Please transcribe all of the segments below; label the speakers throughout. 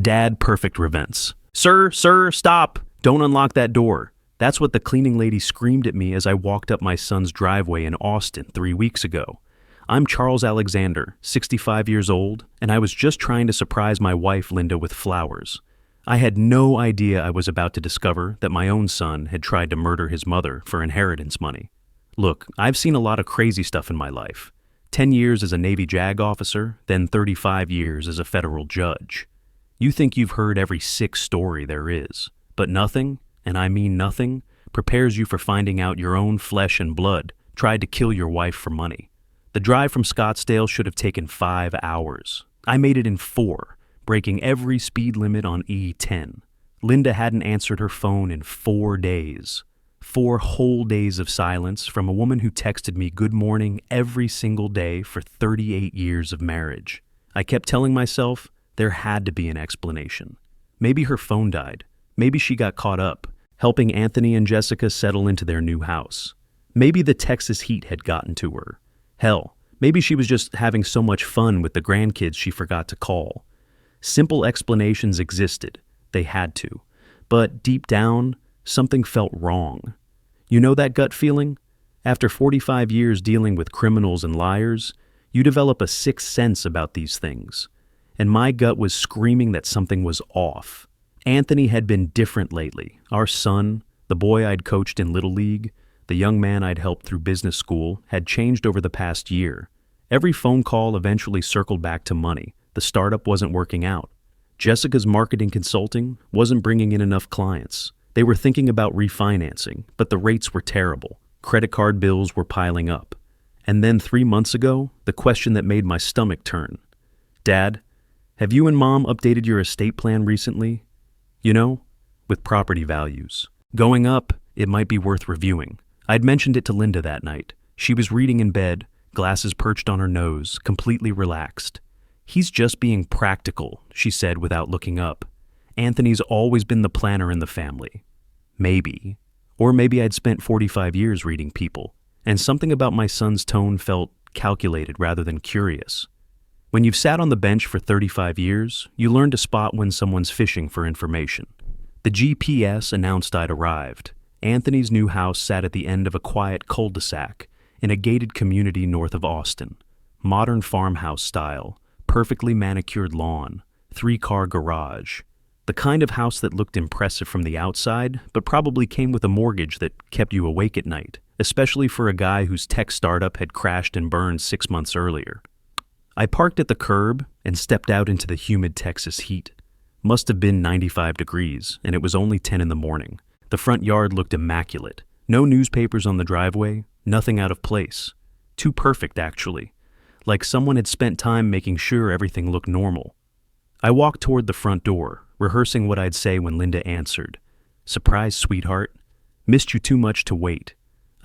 Speaker 1: Dad perfect prevents. Sir, stop! Don't unlock that door. That's what the cleaning lady screamed at me as I walked up my son's driveway in Austin 3 weeks ago. I'm Charles Alexander, 65 years old, and I was just trying to surprise my wife Linda with flowers. I had no idea I was about to discover that my own son had tried to murder his mother for inheritance money. Look, I've seen a lot of crazy stuff in my life. 10 years as a Navy JAG officer, then 35 years as a federal judge. You think you've heard every sick story there is, but nothing, and I mean nothing, prepares you for finding out your own flesh and blood tried to kill your wife for money. The drive from Scottsdale should have taken 5 hours. I made it in 4, breaking every speed limit on E10. Linda hadn't answered her phone in 4 days. 4 whole days of silence from a woman who texted me good morning every single day for 38 years of marriage. I kept telling myself there had to be an explanation. Maybe her phone died. Maybe she got caught up, helping Anthony and Jessica settle into their new house. Maybe the Texas heat had gotten to her. Hell, maybe she was just having so much fun with the grandkids she forgot to call. Simple explanations existed. They had to. But deep down, something felt wrong. You know that gut feeling? After 45 years dealing with criminals and liars, you develop a sixth sense about these things. And my gut was screaming that something was off. Anthony had been different lately. Our son, the boy I'd coached in Little League, the young man I'd helped through business school, had changed over the past year. Every phone call eventually circled back to money. The startup wasn't working out. Jessica's marketing consulting wasn't bringing in enough clients. They were thinking about refinancing, but the rates were terrible. Credit card bills were piling up. And then 3 months ago, the question that made my stomach turn. Dad, have you and Mom updated your estate plan recently? You know, with property values. Going up, it might be worth reviewing. I'd mentioned it to Linda that night. She was reading in bed, glasses perched on her nose, completely relaxed. He's just being practical, she said without looking up. Anthony's always been the planner in the family. Maybe. Or maybe I'd spent 45 years reading people, and something about my son's tone felt calculated rather than curious. When you've sat on the bench for 35 years, you learn to spot when someone's fishing for information. The GPS announced I'd arrived. Anthony's new house sat at the end of a quiet cul-de-sac in a gated community north of Austin. Modern farmhouse style, perfectly manicured lawn, 3-car garage. The kind of house that looked impressive from the outside, but probably came with a mortgage that kept you awake at night, especially for a guy whose tech startup had crashed and burned 6 months earlier. I parked at the curb and stepped out into the humid Texas heat. Must have been 95 degrees, and it was only 10 in the morning. The front yard looked immaculate. No newspapers on the driveway, nothing out of place. Too perfect, actually. Like someone had spent time making sure everything looked normal. I walked toward the front door, rehearsing what I'd say when Linda answered. Surprise, sweetheart. Missed you too much to wait.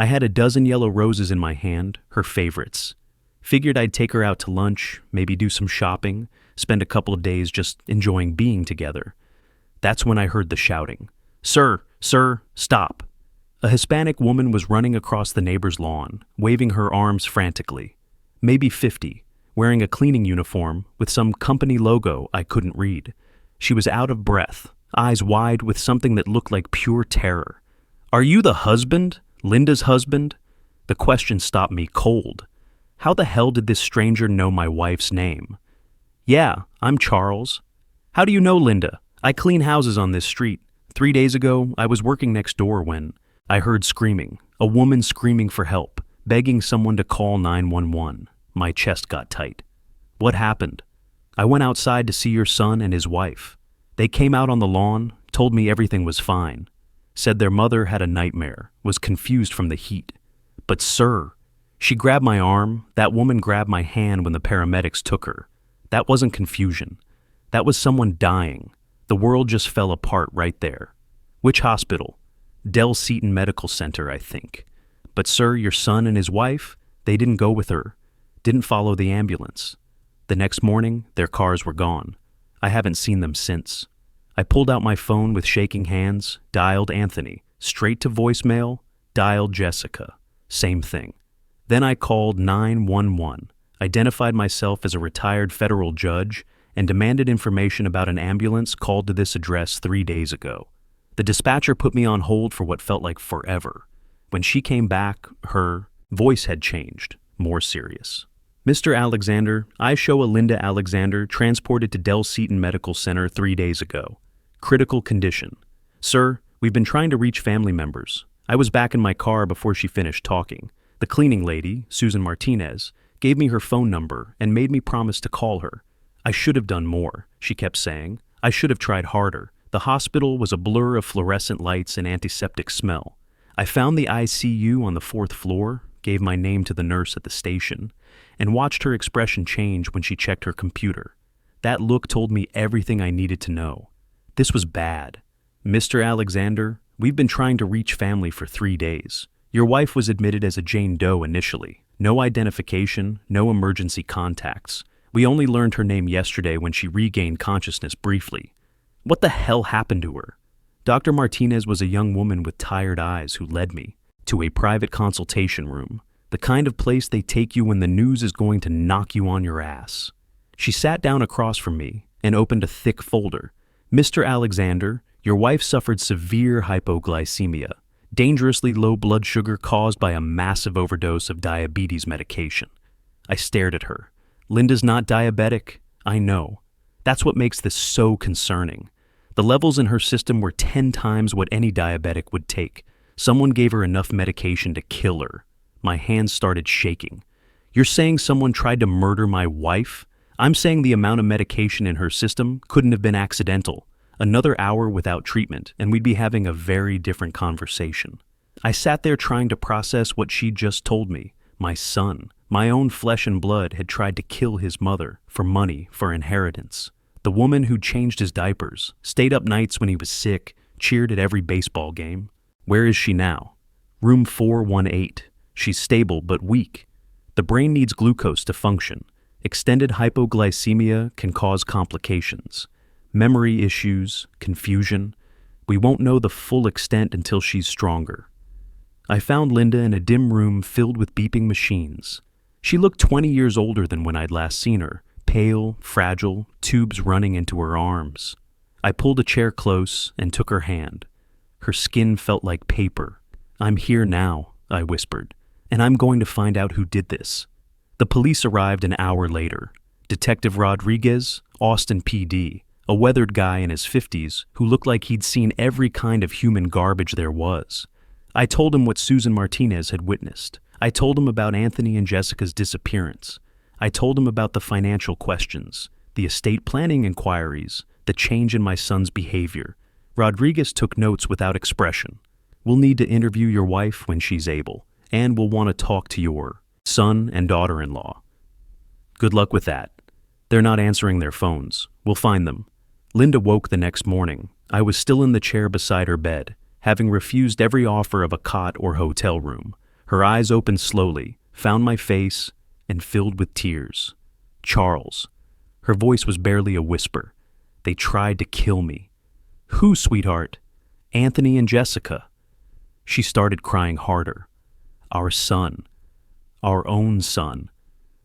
Speaker 1: I had a dozen yellow roses in my hand, her favorites. Figured I'd take her out to lunch, maybe do some shopping, spend a couple of days just enjoying being together. That's when I heard the shouting. Sir, stop. A Hispanic woman was running across the neighbor's lawn, waving her arms frantically. Maybe 50, wearing a cleaning uniform with some company logo I couldn't read. She was out of breath, eyes wide with something that looked like pure terror. Are you the husband? Linda's husband? The question stopped me cold. How the hell did this stranger know my wife's name? Yeah, I'm Charles. How do you know Linda? I clean houses on this street. 3 days ago, I was working next door when I heard screaming, a woman screaming for help, begging someone to call 911. My chest got tight. What happened? I went outside to see your son and his wife. They came out on the lawn, told me everything was fine. Said their mother had a nightmare, was confused from the heat. But sir, she grabbed my arm, that woman grabbed my hand when the paramedics took her. That wasn't confusion. That was someone dying. The world just fell apart right there. Which hospital? Del Seaton Medical Center, I think. But sir, your son and his wife, they didn't go with her. Didn't follow the ambulance. The next morning, their cars were gone. I haven't seen them since. I pulled out my phone with shaking hands, dialed Anthony, straight to voicemail, dialed Jessica. Same thing. Then I called 911, identified myself as a retired federal judge, and demanded information about an ambulance called to this address 3 days ago. The dispatcher put me on hold for what felt like forever. When she came back, her voice had changed, more serious. Mr. Alexander, I show a Linda Alexander transported to Del Seaton Medical Center 3 days ago. Critical condition. Sir, we've been trying to reach family members. I was back in my car before she finished talking. The cleaning lady, Susan Martinez, gave me her phone number and made me promise to call her. I should have done more, she kept saying. I should have tried harder. The hospital was a blur of fluorescent lights and antiseptic smell. I found the ICU on the 4th floor, gave my name to the nurse at the station, and watched her expression change when she checked her computer. That look told me everything I needed to know. This was bad. Mr. Alexander, we've been trying to reach family for 3 days. Your wife was admitted as a Jane Doe initially. No identification, no emergency contacts. We only learned her name yesterday when she regained consciousness briefly. What the hell happened to her? Dr. Martinez was a young woman with tired eyes who led me to a private consultation room, the kind of place they take you when the news is going to knock you on your ass. She sat down across from me and opened a thick folder. Mr. Alexander, your wife suffered severe hypoglycemia, dangerously low blood sugar caused by a massive overdose of diabetes medication. I stared at her. Linda's not diabetic, I know. That's what makes this so concerning. The levels in her system were 10 times what any diabetic would take. Someone gave her enough medication to kill her. My hands started shaking. You're saying someone tried to murder my wife? I'm saying the amount of medication in her system couldn't have been accidental. Another hour without treatment, and we'd be having a very different conversation. I sat there trying to process what she'd just told me. My son, my own flesh and blood, had tried to kill his mother for money, for inheritance. The woman who changed his diapers, stayed up nights when he was sick, cheered at every baseball game. Where is she now? Room 418. She's stable but weak. The brain needs glucose to function. Extended hypoglycemia can cause complications. Memory issues, confusion. We won't know the full extent until she's stronger. I found Linda in a dim room filled with beeping machines. She looked 20 years older than when I'd last seen her, pale, fragile, tubes running into her arms. I pulled a chair close and took her hand. Her skin felt like paper. I'm here now, I whispered, and I'm going to find out who did this. The police arrived an hour later. Detective Rodriguez, Austin PD, a weathered guy in his 50s who looked like he'd seen every kind of human garbage there was. I told him what Susan Martinez had witnessed. I told him about Anthony and Jessica's disappearance. I told him about the financial questions, the estate planning inquiries, the change in my son's behavior. Rodriguez took notes without expression. We'll need to interview your wife when she's able, and we'll want to talk to your son and daughter-in-law. Good luck with that. They're not answering their phones. We'll find them. Linda woke the next morning. I was still in the chair beside her bed, having refused every offer of a cot or hotel room. Her eyes opened slowly, found my face, and filled with tears. Charles. Her voice was barely a whisper. They tried to kill me. Who, sweetheart? Anthony and Jessica. She started crying harder. Our son. Our own son.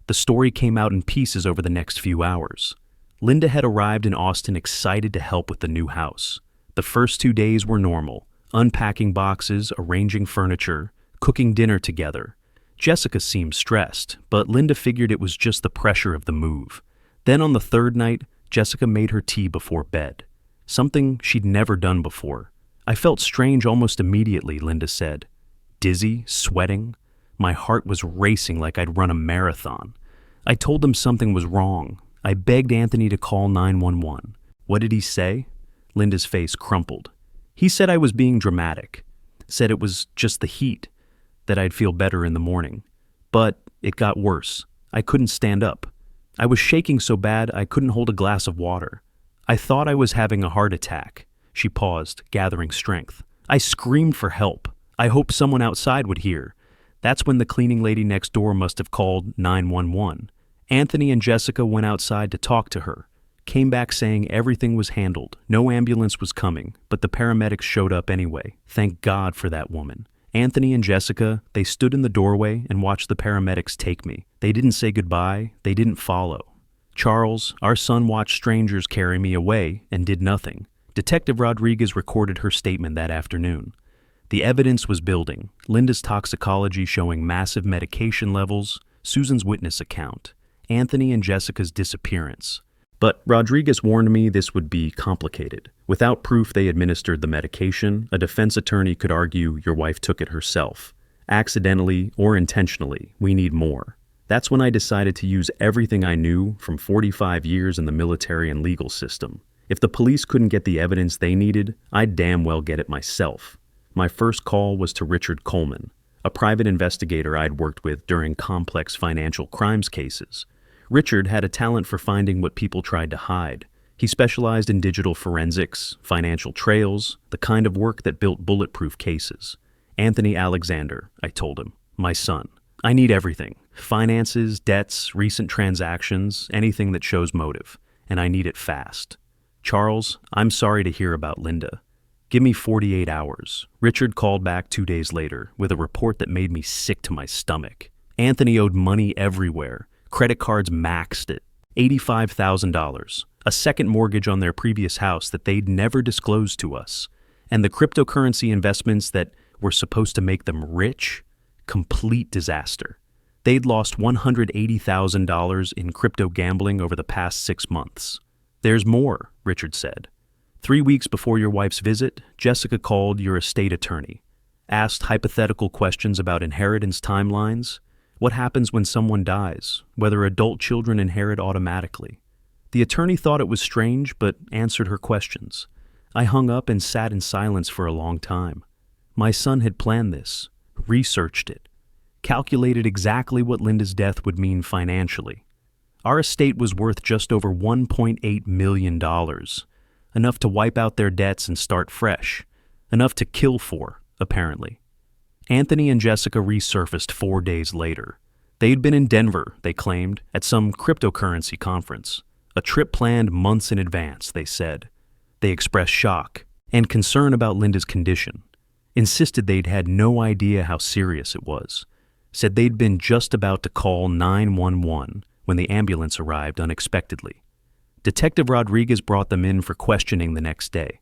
Speaker 1: The story came out in pieces over the next few hours. Linda had arrived in Austin excited to help with the new house. The first 2 days were normal, unpacking boxes, arranging furniture, cooking dinner together. Jessica seemed stressed, but Linda figured it was just the pressure of the move. Then on the 3rd night, Jessica made her tea before bed, something she'd never done before. I felt strange almost immediately, Linda said. Dizzy, sweating. My heart was racing like I'd run a marathon. I told them something was wrong. I begged Anthony to call 911. What did he say? Linda's face crumpled. He said I was being dramatic. Said it was just the heat, that I'd feel better in the morning. But it got worse. I couldn't stand up. I was shaking so bad I couldn't hold a glass of water. I thought I was having a heart attack. She paused, gathering strength. I screamed for help. I hoped someone outside would hear. That's when the cleaning lady next door must have called 911. Anthony and Jessica went outside to talk to her. Came back saying everything was handled. No ambulance was coming, but the paramedics showed up anyway. Thank God for that woman. Anthony and Jessica, they stood in the doorway and watched the paramedics take me. They didn't say goodbye. They didn't follow. Charles, our son watched strangers carry me away and did nothing. Detective Rodriguez recorded her statement that afternoon. The evidence was building. Linda's toxicology showing massive medication levels, Susan's witness account, Anthony and Jessica's disappearance. But Rodriguez warned me this would be complicated. Without proof they administered the medication, a defense attorney could argue your wife took it herself. Accidentally or intentionally, we need more. That's when I decided to use everything I knew from 45 years in the military and legal system. If the police couldn't get the evidence they needed, I'd damn well get it myself. My first call was to Richard Coleman, a private investigator I'd worked with during complex financial crimes cases. Richard had a talent for finding what people tried to hide. He specialized in digital forensics, financial trails, the kind of work that built bulletproof cases. Anthony Alexander, I told him, my son. I need everything. Finances, debts, recent transactions, anything that shows motive. And I need it fast. Charles, I'm sorry to hear about Linda. Give me 48 hours. Richard called back 2 days later with a report that made me sick to my stomach. Anthony owed money everywhere. Credit cards maxed at $85,000. A second mortgage on their previous house that they'd never disclosed to us. And the cryptocurrency investments that were supposed to make them rich? Complete disaster. They'd lost $180,000 in crypto gambling over the past 6 months. There's more, Richard said. 3 weeks before your wife's visit, Jessica called your estate attorney, asked hypothetical questions about inheritance timelines, what happens when someone dies, whether adult children inherit automatically. The attorney thought it was strange, but answered her questions. I hung up and sat in silence for a long time. My son had planned this, researched it, calculated exactly what Linda's death would mean financially. Our estate was worth just over $1.8 million, enough to wipe out their debts and start fresh, enough to kill for, apparently. Anthony and Jessica resurfaced 4 days later. They'd been in Denver, they claimed, at some cryptocurrency conference. A trip planned months in advance, they said. They expressed shock and concern about Linda's condition. Insisted they'd had no idea how serious it was. Said they'd been just about to call 911 when the ambulance arrived unexpectedly. Detective Rodriguez brought them in for questioning the next day.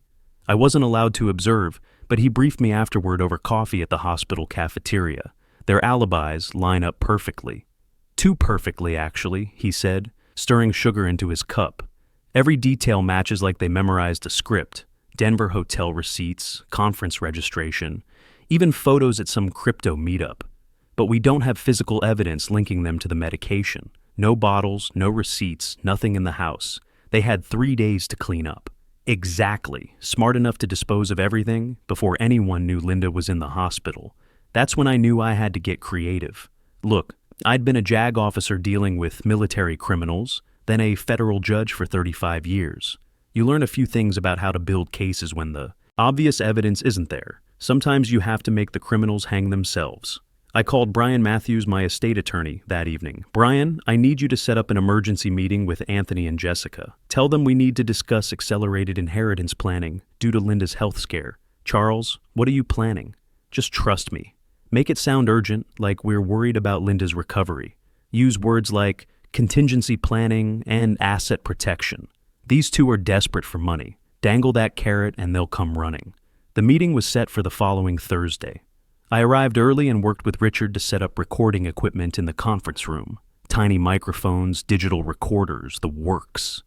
Speaker 1: I wasn't allowed to observe, but he briefed me afterward over coffee at the hospital cafeteria. Their alibis line up perfectly. Too perfectly, actually, he said, stirring sugar into his cup. Every detail matches like they memorized a script. Denver hotel receipts, conference registration, even photos at some crypto meetup. But we don't have physical evidence linking them to the medication. No bottles, no receipts, nothing in the house. They had 3 days to clean up. Exactly. Smart enough to dispose of everything before anyone knew Linda was in the hospital. That's when I knew I had to get creative. Look, I'd been a JAG officer dealing with military criminals, then a federal judge for 35 years. You learn a few things about how to build cases when the obvious evidence isn't there. Sometimes you have to make the criminals hang themselves. I called Brian Matthews, my estate attorney, that evening. Brian, I need you to set up an emergency meeting with Anthony and Jessica. Tell them we need to discuss accelerated inheritance planning due to Linda's health scare. Charles, what are you planning? Just trust me. Make it sound urgent, like we're worried about Linda's recovery. Use words like contingency planning and asset protection. These two are desperate for money. Dangle that carrot and they'll come running. The meeting was set for the following Thursday. I arrived early and worked with Richard to set up recording equipment in the conference room. Tiny microphones, digital recorders, the works.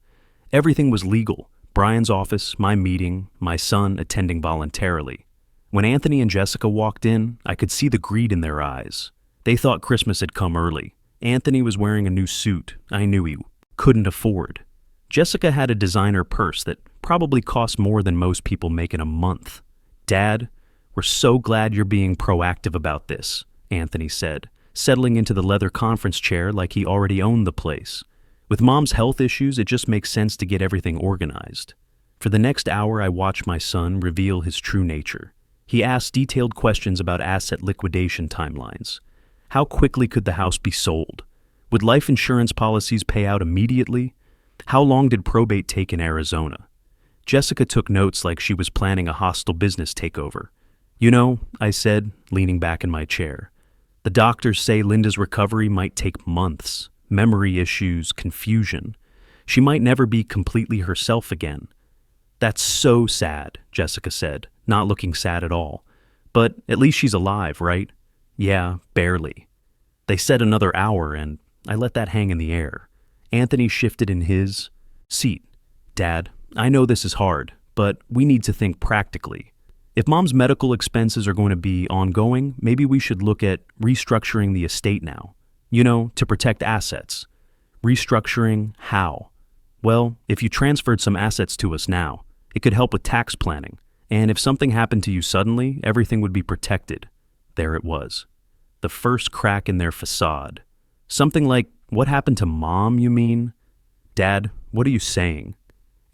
Speaker 1: Everything was legal. Brian's office, my meeting, my son attending voluntarily. When Anthony and Jessica walked in, I could see the greed in their eyes. They thought Christmas had come early. Anthony was wearing a new suit I knew he couldn't afford. Jessica had a designer purse that probably cost more than most people make in a month. Dad, we're so glad you're being proactive about this, Anthony said, settling into the leather conference chair like he already owned the place. With Mom's health issues, it just makes sense to get everything organized. For the next hour, I watched my son reveal his true nature. He asked detailed questions about asset liquidation timelines. How quickly could the house be sold? Would life insurance policies pay out immediately? How long did probate take in Arizona? Jessica took notes like she was planning a hostile business takeover. You know, I said, leaning back in my chair, the doctors say Linda's recovery might take months. Memory issues, confusion. She might never be completely herself again. That's so sad, Jessica said, not looking sad at all. But at least she's alive, right? Yeah, barely. They said another hour, and I let that hang in the air. Anthony shifted in his seat. Dad, I know this is hard, but we need to think practically. If Mom's medical expenses are going to be ongoing, maybe we should look at restructuring the estate now. To protect assets. Restructuring how? Well, if you transferred some assets to us now, it could help with tax planning. And if something happened to you suddenly, everything would be protected. There it was. The first crack in their facade. Something like, what happened to Mom, you mean? Dad, what are you saying?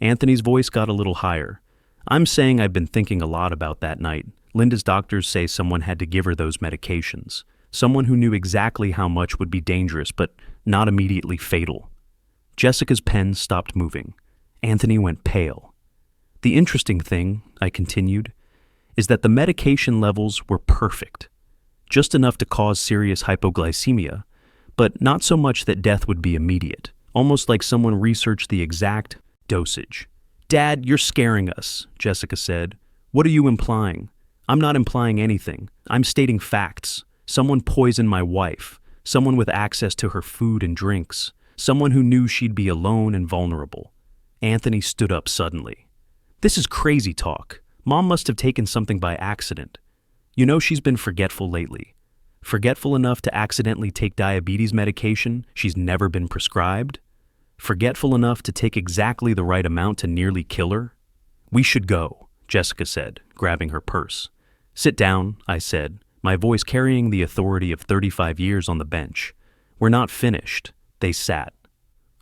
Speaker 1: Anthony's voice got a little higher. I'm saying I've been thinking a lot about that night. Linda's doctors say someone had to give her those medications. Someone who knew exactly how much would be dangerous, but not immediately fatal. Jessica's pen stopped moving. Anthony went pale. The interesting thing, I continued, is that the medication levels were perfect. Just enough to cause serious hypoglycemia, but not so much that death would be immediate, almost like someone researched the exact dosage. Dad, you're scaring us, Jessica said. What are you implying? I'm not implying anything. I'm stating facts. Someone poisoned my wife. Someone with access to her food and drinks. Someone who knew she'd be alone and vulnerable. Anthony stood up suddenly. This is crazy talk. Mom must have taken something by accident. She's been forgetful lately. Forgetful enough to accidentally take diabetes medication she's never been prescribed? Forgetful enough to take exactly the right amount to nearly kill her? We should go, Jessica said, grabbing her purse. Sit down, I said, my voice carrying the authority of 35 years on the bench. We're not finished. They sat.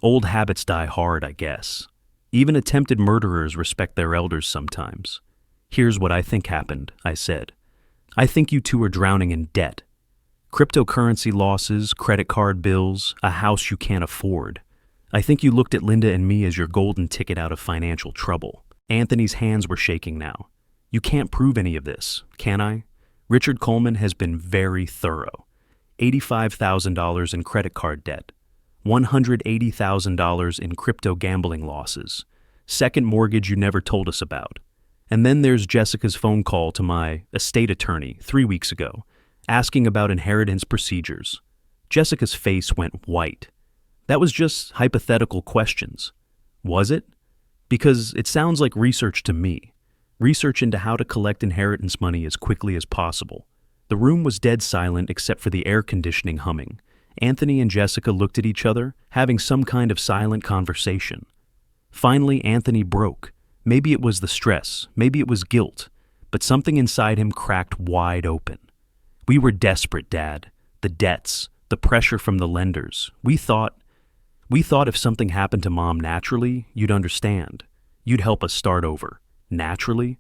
Speaker 1: Old habits die hard, I guess. Even attempted murderers respect their elders sometimes. Here's what I think happened, I said. I think you two are drowning in debt. Cryptocurrency losses, credit card bills, a house you can't afford. I think you looked at Linda and me as your golden ticket out of financial trouble. Anthony's hands were shaking now. You can't prove any of this, can I? Richard Coleman has been very thorough. $85,000 in credit card debt. $180,000 in crypto gambling losses. Second mortgage you never told us about. And then there's Jessica's phone call to my estate attorney 3 weeks ago, asking about inheritance procedures. Jessica's face went white. That was just hypothetical questions. Was it? Because it sounds like research to me. Research into how to collect inheritance money as quickly as possible. The room was dead silent except for the air conditioning humming. Anthony and Jessica looked at each other, having some kind of silent conversation. Finally, Anthony broke. Maybe it was the stress, maybe it was guilt, but something inside him cracked wide open. We were desperate, Dad. The debts, the pressure from the lenders. We thought if something happened to Mom naturally, you'd understand. You'd help us start over. Naturally?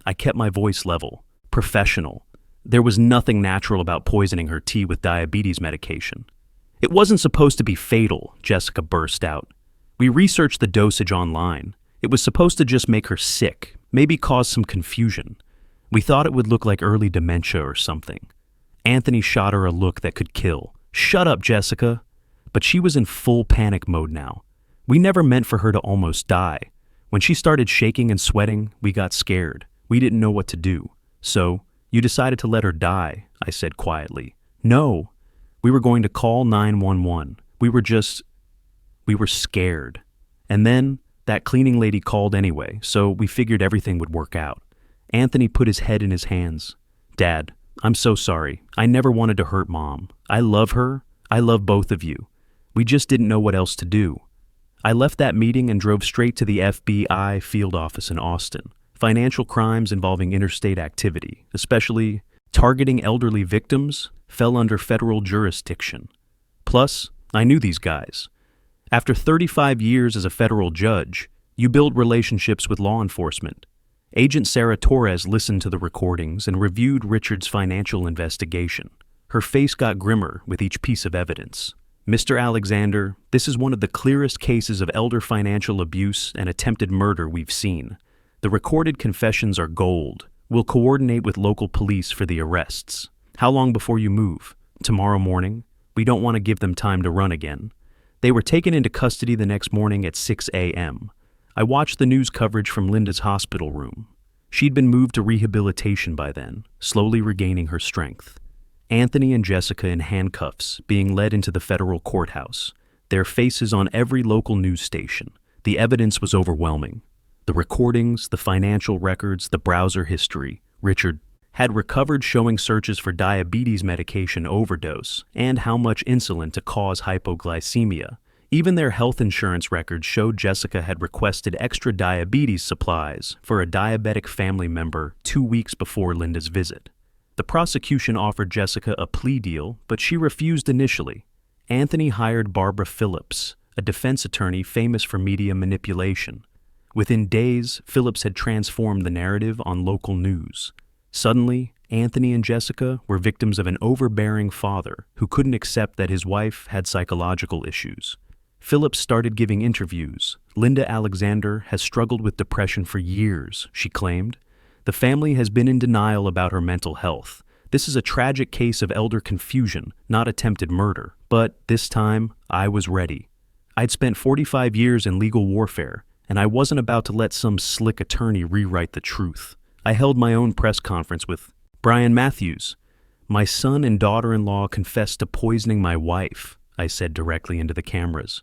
Speaker 1: I kept my voice level, professional. There was nothing natural about poisoning her tea with diabetes medication. It wasn't supposed to be fatal, Jessica burst out. We researched the dosage online. It was supposed to just make her sick, maybe cause some confusion. We thought it would look like early dementia or something. Anthony shot her a look that could kill. Shut up, Jessica. But she was in full panic mode now. We never meant for her to almost die. When she started shaking and sweating, we got scared. We didn't know what to do. So, you decided to let her die, I said quietly. No. We were going to call 911. We were scared. And then, that cleaning lady called anyway, so we figured everything would work out. Anthony put his head in his hands. Dad, I'm so sorry. I never wanted to hurt Mom. I love her. I love both of you. We just didn't know what else to do. I left that meeting and drove straight to the FBI field office in Austin. Financial crimes involving interstate activity, especially targeting elderly victims, fell under federal jurisdiction. Plus, I knew these guys. After 35 years as a federal judge, you build relationships with law enforcement. Agent Sarah Torres listened to the recordings and reviewed Richard's financial investigation. Her face got grimmer with each piece of evidence. Mr. Alexander, this is one of the clearest cases of elder financial abuse and attempted murder we've seen. The recorded confessions are gold. We'll coordinate with local police for the arrests. How long before you move? Tomorrow morning? We don't want to give them time to run again. They were taken into custody the next morning at 6 a.m. I watched the news coverage from Linda's hospital room. She'd been moved to rehabilitation by then, slowly regaining her strength. Anthony and Jessica in handcuffs, being led into the federal courthouse. Their faces on every local news station. The evidence was overwhelming. The recordings, the financial records, the browser history. Richard had recovered showing searches for diabetes medication overdose and how much insulin to cause hypoglycemia. Even their health insurance records showed Jessica had requested extra diabetes supplies for a diabetic family member 2 weeks before Linda's visit. The prosecution offered Jessica a plea deal, but she refused initially. Anthony hired Barbara Phillips, a defense attorney famous for media manipulation. Within days, Phillips had transformed the narrative on local news. Suddenly, Anthony and Jessica were victims of an overbearing father who couldn't accept that his wife had psychological issues. Phillips started giving interviews. Linda Alexander has struggled with depression for years, she claimed. The family has been in denial about her mental health. This is a tragic case of elder confusion, not attempted murder. But this time, I was ready. I'd spent 45 years in legal warfare, and I wasn't about to let some slick attorney rewrite the truth. I held my own press conference with Brian Matthews. My son and daughter-in-law confessed to poisoning my wife, I said directly into the cameras.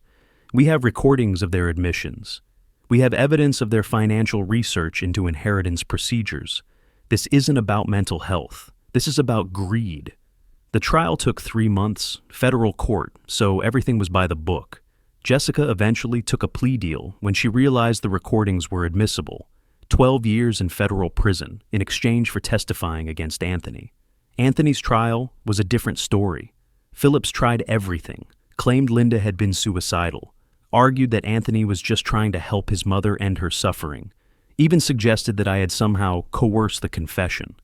Speaker 1: We have recordings of their admissions. We have evidence of their financial research into inheritance procedures. This isn't about mental health. This is about greed. The trial took 3 months, federal court, so everything was by the book. Jessica eventually took a plea deal when she realized the recordings were admissible. 12 years in federal prison in exchange for testifying against Anthony. Anthony's trial was a different story. Phillips tried everything, claimed Linda had been suicidal, argued that Anthony was just trying to help his mother end her suffering, even suggested that I had somehow coerced the confession.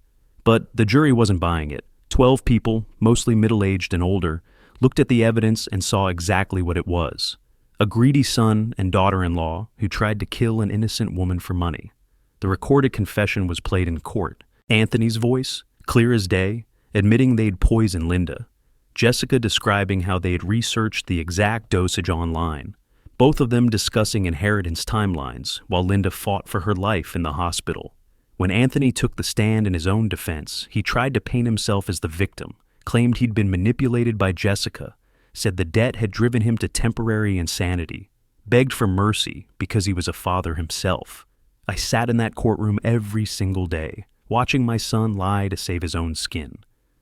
Speaker 1: But the jury wasn't buying it. 12 people, mostly middle-aged and older, looked at the evidence and saw exactly what it was. A greedy son and daughter-in-law who tried to kill an innocent woman for money. The recorded confession was played in court. Anthony's voice, clear as day, admitting they'd poisoned Linda. Jessica describing how they had researched the exact dosage online. Both of them discussing inheritance timelines while Linda fought for her life in the hospital. When Anthony took the stand in his own defense, he tried to paint himself as the victim, claimed he'd been manipulated by Jessica, said the debt had driven him to temporary insanity, begged for mercy because he was a father himself. I sat in that courtroom every single day, watching my son lie to save his own skin.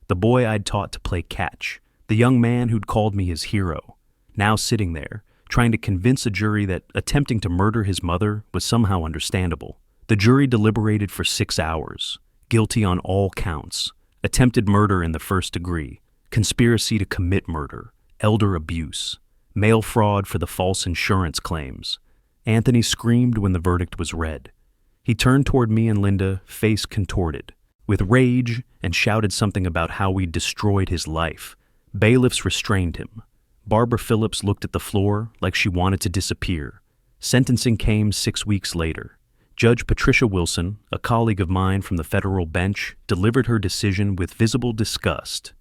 Speaker 1: The boy I'd taught to play catch, the young man who'd called me his hero, now sitting there, trying to convince a jury that attempting to murder his mother was somehow understandable. The jury deliberated for 6 hours, guilty on all counts, attempted murder in the first degree, conspiracy to commit murder, elder abuse, mail fraud for the false insurance claims. Anthony screamed when the verdict was read. He turned toward me and Linda, face contorted, with rage, and shouted something about how we'd destroyed his life. Bailiffs restrained him. Barbara Phillips looked at the floor like she wanted to disappear. Sentencing came 6 weeks later. Judge Patricia Wilson, a colleague of mine from the federal bench, delivered her decision with visible disgust.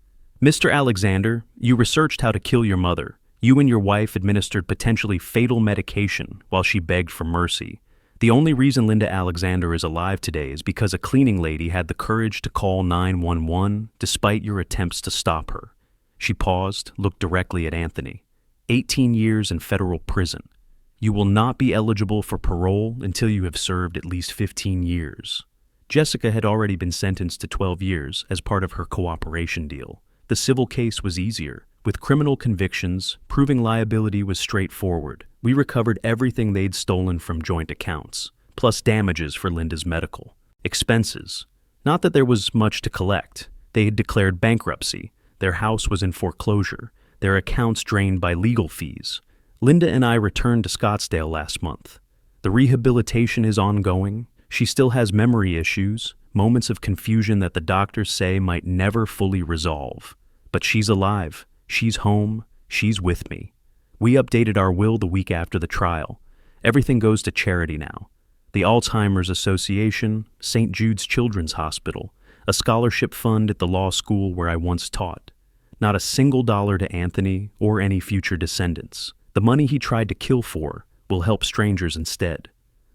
Speaker 1: Mr. Alexander, you researched how to kill your mother. You and your wife administered potentially fatal medication while she begged for mercy. The only reason Linda Alexander is alive today is because a cleaning lady had the courage to call 911 despite your attempts to stop her. She paused, looked directly at Anthony. 18 years in federal prison. You will not be eligible for parole until you have served at least 15 years. Jessica had already been sentenced to 12 years as part of her cooperation deal. The civil case was easier. With criminal convictions, proving liability was straightforward. We recovered everything they'd stolen from joint accounts, plus damages for Linda's medical. Expenses. Not that there was much to collect. They had declared bankruptcy. Their house was in foreclosure. Their accounts drained by legal fees. Linda and I returned to Scottsdale last month. The rehabilitation is ongoing. She still has memory issues, moments of confusion that the doctors say might never fully resolve. But she's alive. She's home. She's with me. We updated our will the week after the trial. Everything goes to charity now. The Alzheimer's Association, St. Jude's Children's Hospital, a scholarship fund at the law school where I once taught. Not a single dollar to Anthony or any future descendants. The money he tried to kill for will help strangers instead.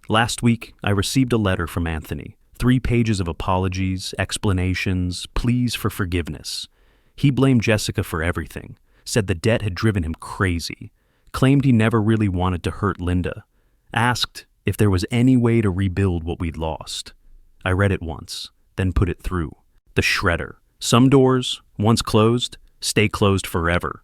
Speaker 1: Last week, I received a letter from Anthony. 3 pages of apologies, explanations, pleas for forgiveness. He blamed Jessica for everything, said the debt had driven him crazy, claimed he never really wanted to hurt Linda, asked if there was any way to rebuild what we'd lost. I read it once, then put it through. The shredder. Some doors, once closed, stay closed forever.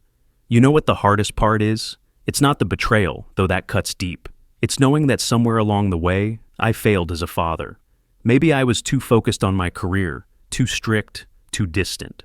Speaker 1: You know what the hardest part is? It's not the betrayal, though that cuts deep. It's knowing that somewhere along the way, I failed as a father. Maybe I was too focused on my career, too strict, too distant.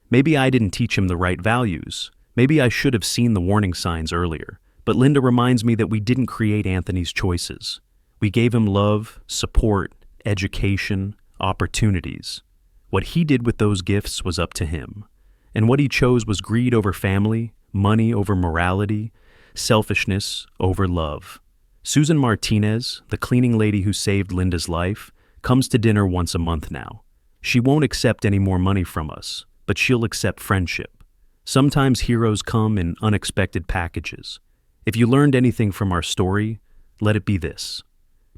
Speaker 1: Maybe I didn't teach him the right values. Maybe I should have seen the warning signs earlier. But Linda reminds me that we didn't create Anthony's choices. We gave him love, support, education, opportunities. What he did with those gifts was up to him. And what he chose was greed over family, money over morality, selfishness over love. Susan Martinez, the cleaning lady who saved Linda's life, comes to dinner once a month now. She won't accept any more money from us, but she'll accept friendship. Sometimes heroes come in unexpected packages. If you learned anything from our story, let it be this.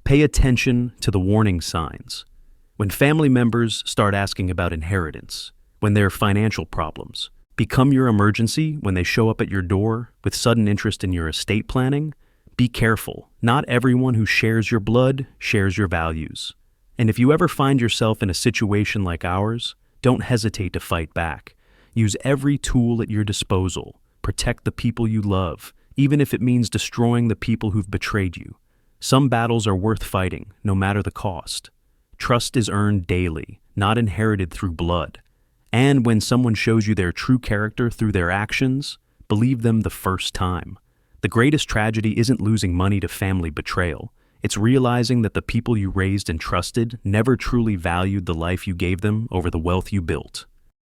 Speaker 1: Pay attention to the warning signs. When family members start asking about inheritance, when there are financial problems, become your emergency when they show up at your door with sudden interest in your estate planning, be careful. Not everyone who shares your blood shares your values. And if you ever find yourself in a situation like ours, don't hesitate to fight back. Use every tool at your disposal. Protect the people you love, even if it means destroying the people who've betrayed you. Some battles are worth fighting, no matter the cost. Trust is earned daily, not inherited through blood. And when someone shows you their true character through their actions, believe them the first time. The greatest tragedy isn't losing money to family betrayal. It's realizing that the people you raised and trusted never truly valued the life you gave them over the wealth you built.